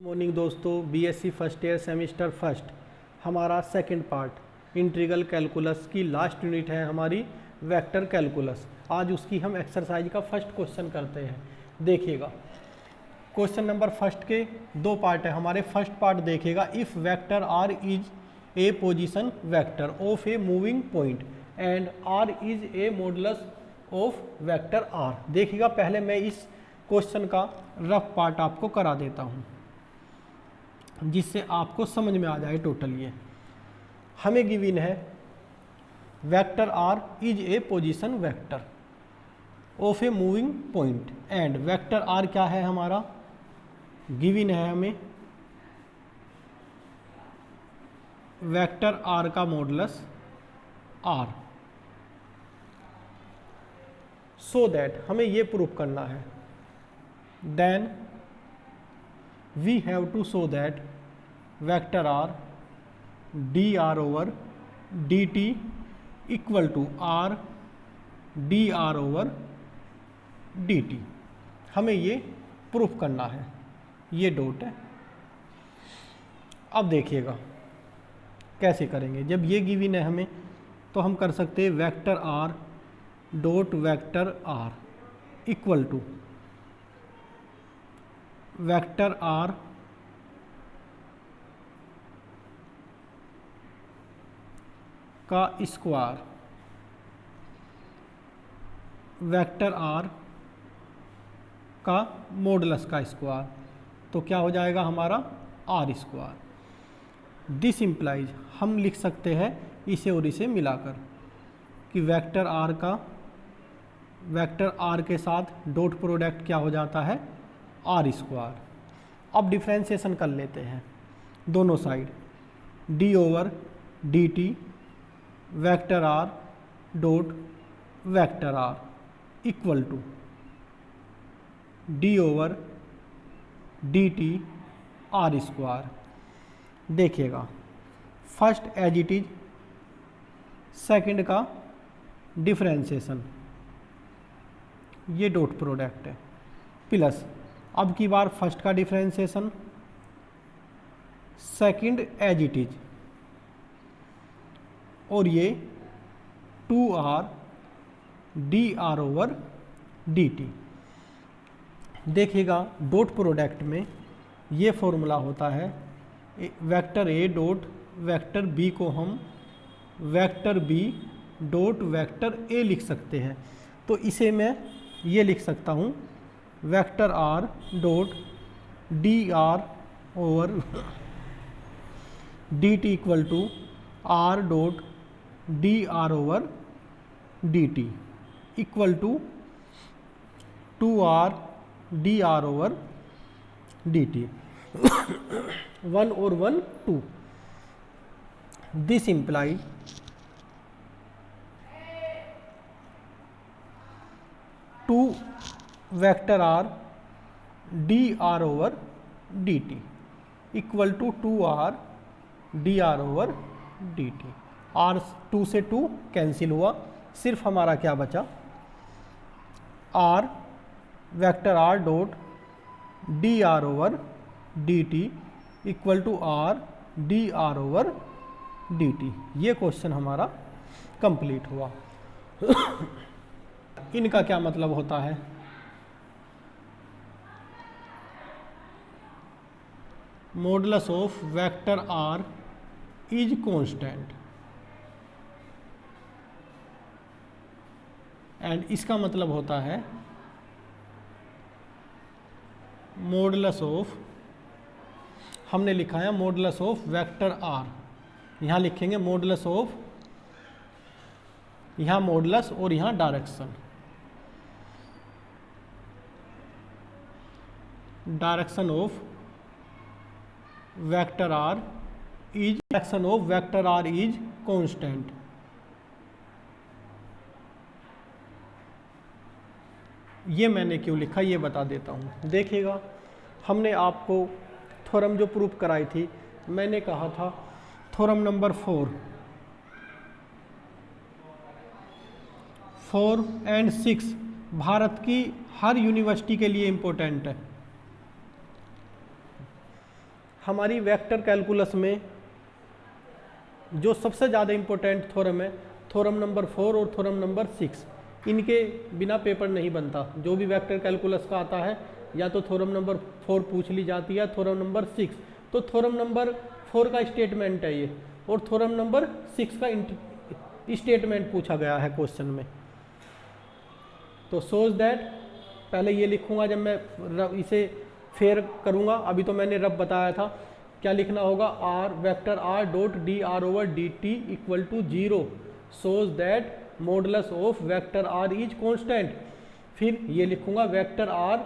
Morning दोस्तों, BSc first year semester first हमारा second part integral calculus की last unit है हमारी वेक्टर कैलकुलस। आज उसकी हम एक्सरसाइज का फर्स्ट क्वेश्चन करते हैं। देखिएगा, क्वेश्चन नंबर फर्स्ट के दो पार्ट है हमारे। फर्स्ट पार्ट देखिएगा, if vector are is a position vector of a moving point and R is a modulus of vector R. देखिएगा, पहले मैं इस क्वेश्चन का रफ पार्ट आपको करा देता हूँ जिससे आपको समझ में आ जाए। टोटल ये हमें गिवन है vector are is a position vector of a moving point and vector R क्या है हमारा, गिवन है हमें वेक्टर आर का मॉडुलस आर। सो दैट हमें ये प्रूफ करना है, then we have to show that vector r dr over dt equal to r dr over dt। हमें ये प्रूफ करना है, ये डॉट है। अब देखिएगा कैसे करेंगे। जब ये गिवन है हमें तो हम कर सकते हैं vector r dot vector r equal to vector are का स्क्वायर, वेक्टर आर का मॉडुलस का स्क्वायर, तो क्या हो जाएगा हमारा आर स्क्वायर। दिस इम्प्लाइज हम लिख सकते हैं इसे और इसे मिलाकर कि वेक्टर आर के साथ डॉट प्रोडक्ट क्या हो जाता है आर स्क्वायर। अब डिफ्रेंशिएशन कर लेते हैं दोनों side, d over d t vector r dot vector r equal to d over d t r square. देखिएगा, first as it is, second का डिफ्रेंशिएशन, ये डॉट प्रोडक्ट है, प्लस अब की बार फर्स्ट का differentiation, second as it is, और ये 2r dr ओवर dt। देखिएगा, डॉट प्रोडक्ट में ये फॉर्मूला होता है vector a dot vector b को हम vector b dot vector a लिख सकते हैं। तो इसे मैं ये लिख सकता हूँ vector r dot dr over dt equal to r dot dr over dt equal to 2r dr over dt। 1 और 1 2। This imply to vector r d r over d t equal to 2r dr over d t. R 2 से 2 cancel हुआ, सिर्फ हमारा क्या बचा r vector r dot d r over d t equal to r d r over d T. ये question हमारा complete हुआ। इनका क्या मतलब होता है, modulus of vector are is constant and इसका मतलब होता है मॉडुलस ऑफ, हमने लिखा है मॉडुलस ऑफ वेक्टर आर, यहाँ लिखेंगे मॉडुलस ऑफ, यहाँ मॉडुलस और यहाँ direction, direction of vector are is, direction of vector are is constant. ये मैंने क्यों लिखा ये बता देता हूँ। देखिएगा, हमने आपको थ्योरम जो प्रूफ कराई थी, मैंने कहा था थ्योरम नंबर 4 एंड 6 भारत की हर यूनिवर्सिटी के लिए इम्पोर्टेंट है। हमारी वेक्टर कैलकुलस में जो सबसे ज़्यादा इम्पोर्टेंट थ्योरम है थ्योरम नंबर 4 और थ्योरम नंबर 6, इनके बिना पेपर नहीं बनता। जो भी वेक्टर कैलकुलस का आता है या तो थ्योरम नंबर 4 पूछ ली जाती है, थ्योरम नंबर 6। तो थ्योरम नंबर 4 का स्टेटमेंट है ये, और थ्योरम नंबर 6 का स्टेटमेंट पूछा गया है क्वेश्चन में। तो सोच दैट पहले ये लिखूंगा जब मैं इसे फेयर करूंगा। अभी तो मैंने रब बताया था, क्या लिखना होगा, r vector r dot d r over d t equal to 0 shows that modulus of vector are is constant. फिर ये लिखूंगा vector r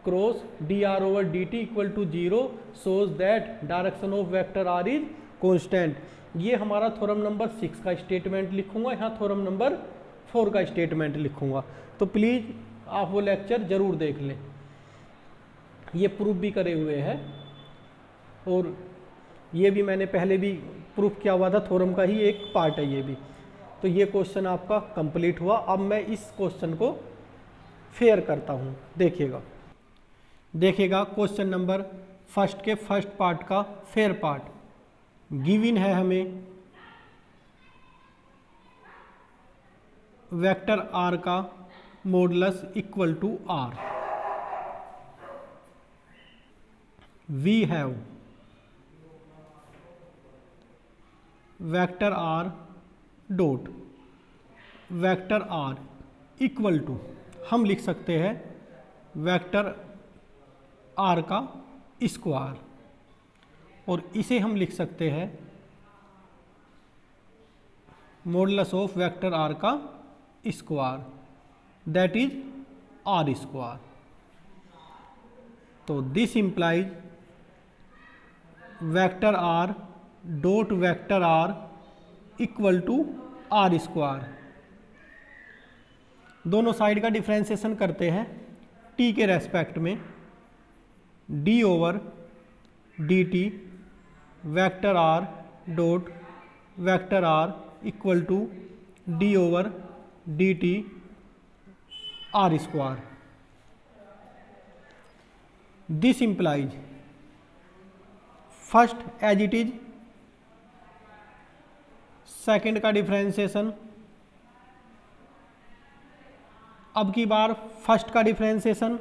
cross d r over d t equal to 0 shows that direction of vector are is constant. ये हमारा theorem number 6 का statement लिखूंगा, यहाँ theorem number 4 का statement लिखूंगा। तो प्लीज़ आप वो लेक्चर ज़रूर देख लें, ये प्रूफ भी करे हुए हैं, और ये भी मैंने पहले भी प्रूफ किया हुआ था, थ्योरम का ही एक पार्ट है ये भी। तो ये क्वेश्चन आपका कंप्लीट हुआ। अब मैं इस क्वेश्चन को फेयर करता हूँ, देखिएगा क्वेश्चन नंबर फर्स्ट के फर्स्ट पार्ट का फेयर पार्ट गिवन है हमें वेक्टर आर का modulus equal to r. We have vector r dot vector r equal to, हम लिख सकते हैं वेक्टर आर का स्क्वायर, और इसे हम लिख सकते हैं मॉडुलस ऑफ वेक्टर आर का square, that is r square. तो this implies vector r dot vector r equal to r square. दोनों साइड का डिफ्रेंसिएशन करते हैं टी के रेस्पेक्ट में, d over d t vector r dot vector r equal to d over d t r square. This implies first as it is, second का differentiation, अब की बार फर्स्ट का differentiation,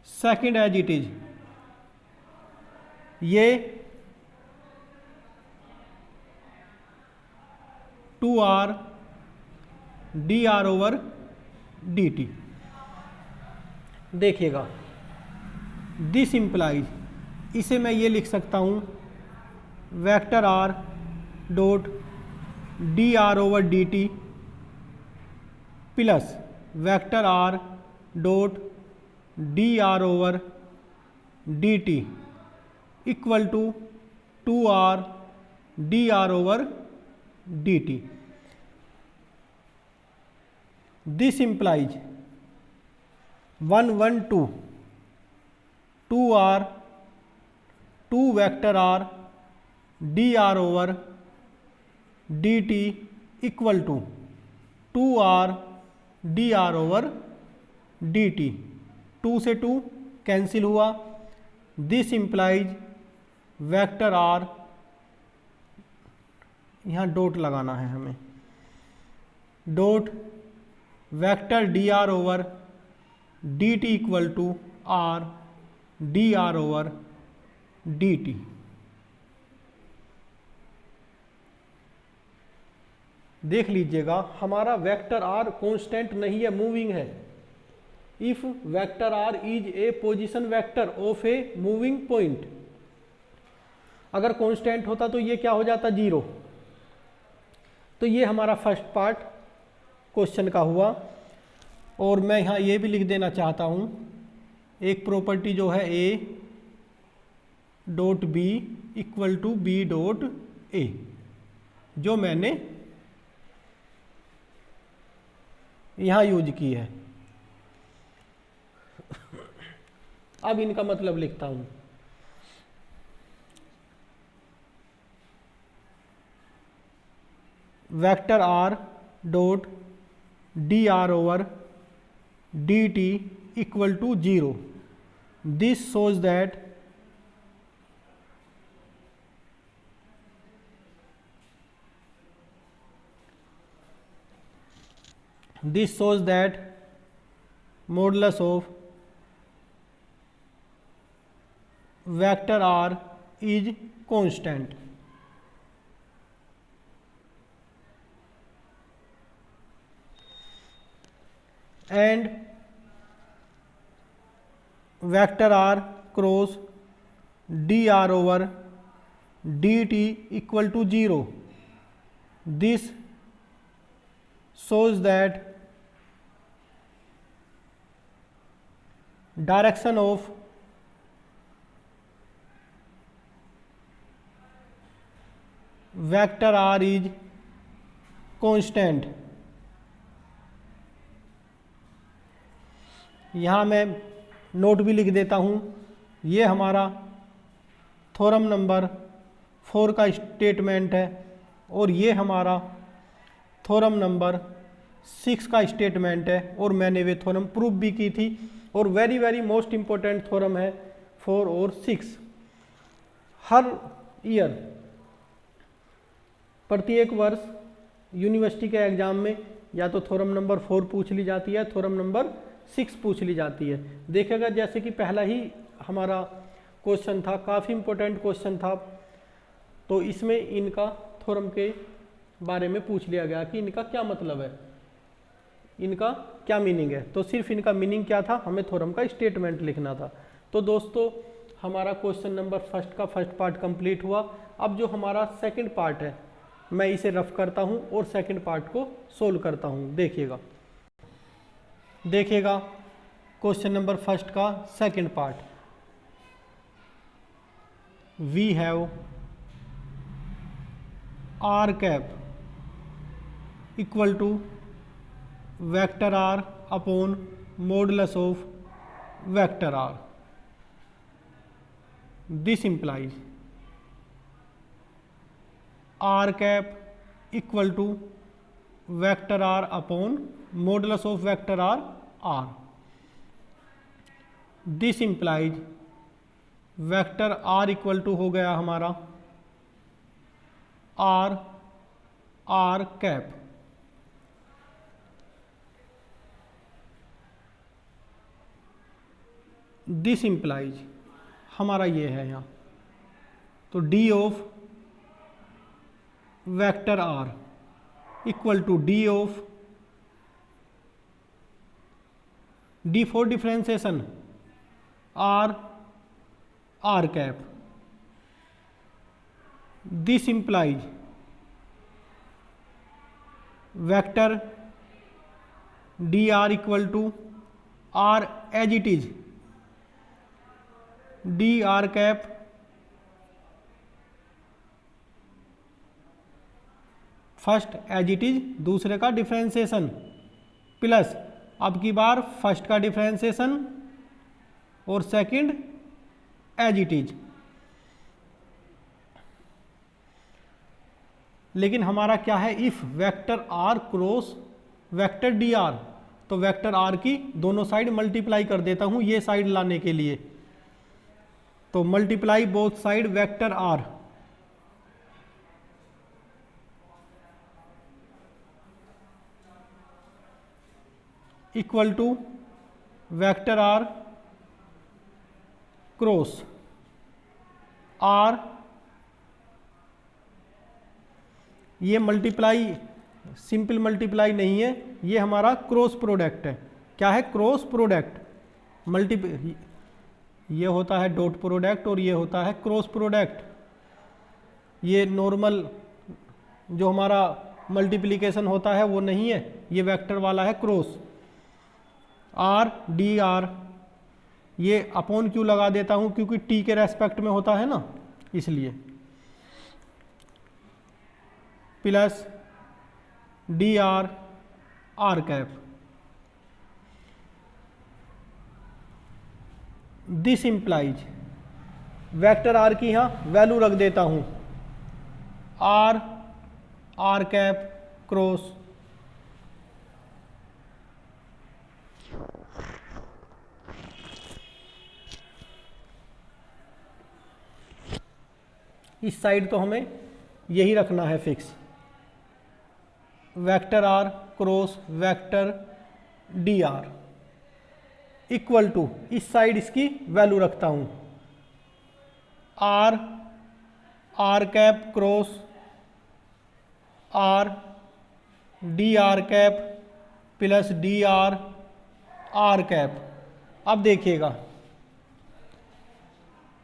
second as it is, ये 2r d r over d t. देखिएगा this implies, इसे मैं ये लिख सकता हूँ vector r dot d r over d t plus vector r dot d r over d t equal to 2r d r over d t. This implies 1 1 2 2r 2 vector r d r over d t equal to 2r d r over d t. 2 से 2 cancel हुआ। This implies vector r, यहाँ dot लगाना है हमें, dot vector d r over d t equal to r d r over d t. देख लीजिएगा हमारा vector are constant नहीं है, मूविंग है। If vector are is a position vector of a moving point, अगर कांस्टेंट होता तो ये क्या हो जाता, 0। तो ये हमारा फर्स्ट पार्ट क्वेश्चन का हुआ। और मैं यहाँ ये भी लिख देना चाहता हूँ, एक प्रॉपर्टी जो है a dot b equal to b dot a, जो मैंने यहाँ यूज की है। अब इनका मतलब लिखता हूँ, vector r dot d r over d T equal to 0. This shows that modulus of vector r is constant. And vector r cross dr over dt equal to 0. This shows that direction of vector r is constant. यहाँ मैं note भी लिख देता हूँ, ये हमारा theorem number 4 का statement है और ये हमारा थ्योरम नंबर 6 का स्टेटमेंट है और मैंने वे थ्योरम प्रूव भी की थी और वेरी मोस्ट इम्पोर्टेंट थ्योरम है 4 और 6। हर ईयर प्रत्येक वर्ष यूनिवर्सिटी के एग्जाम में या तो थ्योरम नंबर 4 पूछ ली जाती है, थ्योरम नंबर 6 पूछ ली जाती है। देखेगा जैसे कि पहला ही हमारा क्वेश्चन था, काफ़ी इम्पोर्टेंट क्वेश्चन था, तो इसमें इनका थ्योरम के बारे में पूछ लिया गया कि इनका क्या मतलब है, इनका क्या मीनिंग है। तो सिर्फ इनका मीनिंग क्या था, हमें थ्योरम का स्टेटमेंट लिखना था। तो दोस्तों हमारा क्वेश्चन नंबर फर्स्ट का फर्स्ट पार्ट कंप्लीट हुआ। अब जो हमारा सेकंड पार्ट है मैं इसे रफ करता हूं और सेकंड पार्ट को सोल्व करता हूं। देखिएगा क्वेश्चन नंबर फर्स्ट का second part. We have r cap equal to vector r upon modulus of vector r. This implies r cap equal to vector r upon modulus of vector r r. This implies vector r equal to हो गया हमारा r r cap. This implies हमारा ये है यहाँ, तो d of vector r equal to d of d for differentiation r r cap. This implies vector d r equal to r as it is d r cap first as it is, दूसरे का differentiation plus अब की बार first का differentiation और second as it is. लेकिन हमारा क्या है, if vector r cross vector d r, तो वेक्टर आर की दोनों साइड मल्टीप्लाई कर देता हूं ये साइड लाने के लिए। तो multiply both side vector r equal to vector r cross r. ये मल्टीप्लाई सिंपल मल्टीप्लाई नहीं है, ये हमारा क्रॉस प्रोडक्ट है। क्या है, क्रॉस प्रोडक्ट। ये होता है डॉट प्रोडक्ट और ये होता है क्रॉस प्रोडक्ट। ये नॉर्मल जो हमारा मल्टीप्लिकेशन होता है वो नहीं है, ये वेक्टर वाला है क्रॉस। आर डी आर, ये अपॉन क्यों लगा देता हूँ, क्योंकि टी के रेस्पेक्ट में होता है ना, इसलिए। Plus d r r cap. This implies vector r की यहाँ वैल्यू रख देता हूँ आर आर कैप क्रॉस इस साइड तो हमें यही रखना है fix, vector r cross vector d r equal to, इस साइड इसकी वैल्यू रखता हूँ r r cap cross r d r cap plus d r r cap. अब देखिएगा,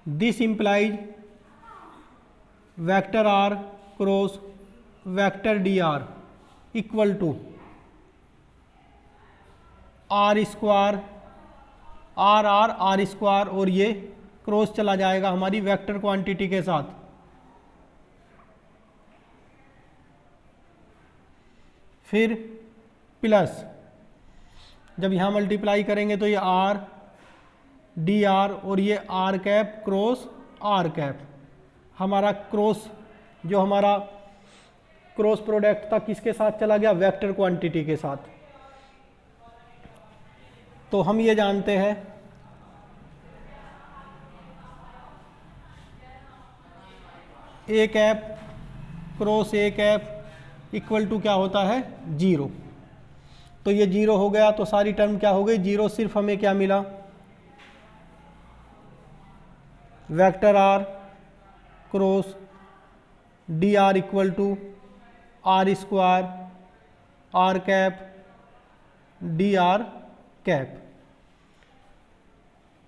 this implies vector r cross vector d r equal to r square r r r square, और ये cross चला जाएगा हमारी vector quantity के साथ, फिर प्लस जब यहाँ मल्टीप्लाई करेंगे तो ये आर डी आर और ये r cap cross r cap, हमारा क्रॉस जो हमारा क्रॉस प्रोडक्ट था किसके साथ चला गया, वेक्टर क्वांटिटी के साथ। तो हम ये जानते हैं a cap cross a cap equal to क्या होता है, जीरो। तो ये जीरो हो गया तो सारी टर्म क्या हो गई, जीरो। सिर्फ हमें क्या मिला, vector r cross d r equal to r square r cap d r cap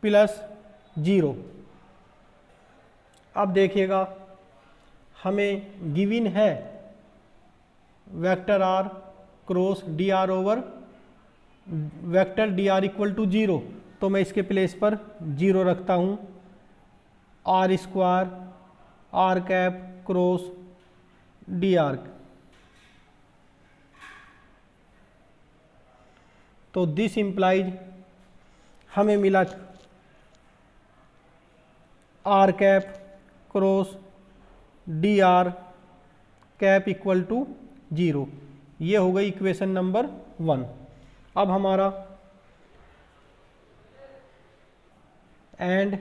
plus zero. अब देखिएगा हमें गिवन है vector r cross d r over vector d r equal to zero, तो मैं इसके प्लेस पर जीरो रखता हूँ, r square r cap cross d r. तो दिस इम्प्लाइज हमें मिला r cap cross d r cap equal to zero. ये हो गई इक्वेशन नंबर 1। अब हमारा and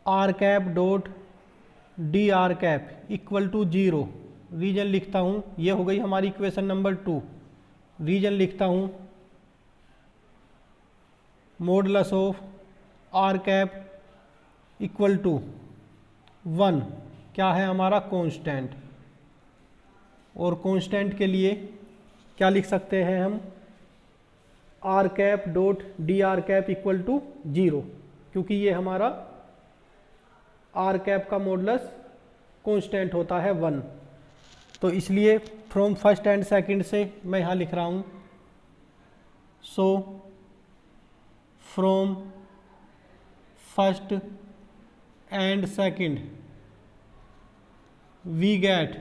r cap dot d r cap equal to zero, reason लिखता हूँ, ये हो गई हमारी इक्वेशन नंबर 2। रीजन लिखता हूँ modulus of r cap equal to 1, क्या है हमारा कांस्टेंट, और कांस्टेंट के लिए क्या लिख सकते हैं हम, r cap dot d r cap equal to zero, क्योंकि ये हमारा आर कैप का मॉडुलस कांस्टेंट होता है 1। तो इसलिए फ्रॉम फर्स्ट एंड सेकंड से मैं यहाँ लिख रहा हूँ, so from first and second we get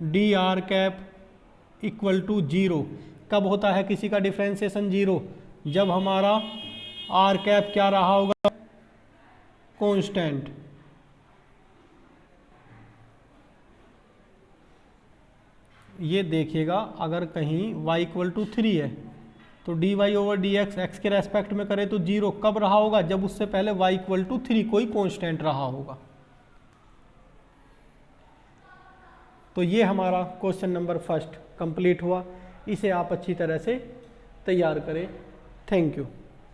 d r cap equal to zero. कब होता है किसी का डिफ्रेंसिएशन जीरो, जब हमारा आर कैप क्या रहा होगा, कांस्टेंट। ये देखिएगा अगर कहीं y इक्वल टू 3 है तो d y over d x x के रेस्पेक्ट में करे तो जीरो कब रहा होगा, जब उससे पहले y इक्वल टू 3 कोई कांस्टेंट रहा होगा। तो ये हमारा क्वेश्चन नंबर 1 कंप्लीट हुआ। इसे आप अच्छी तरह से तैयार करें। Thank you.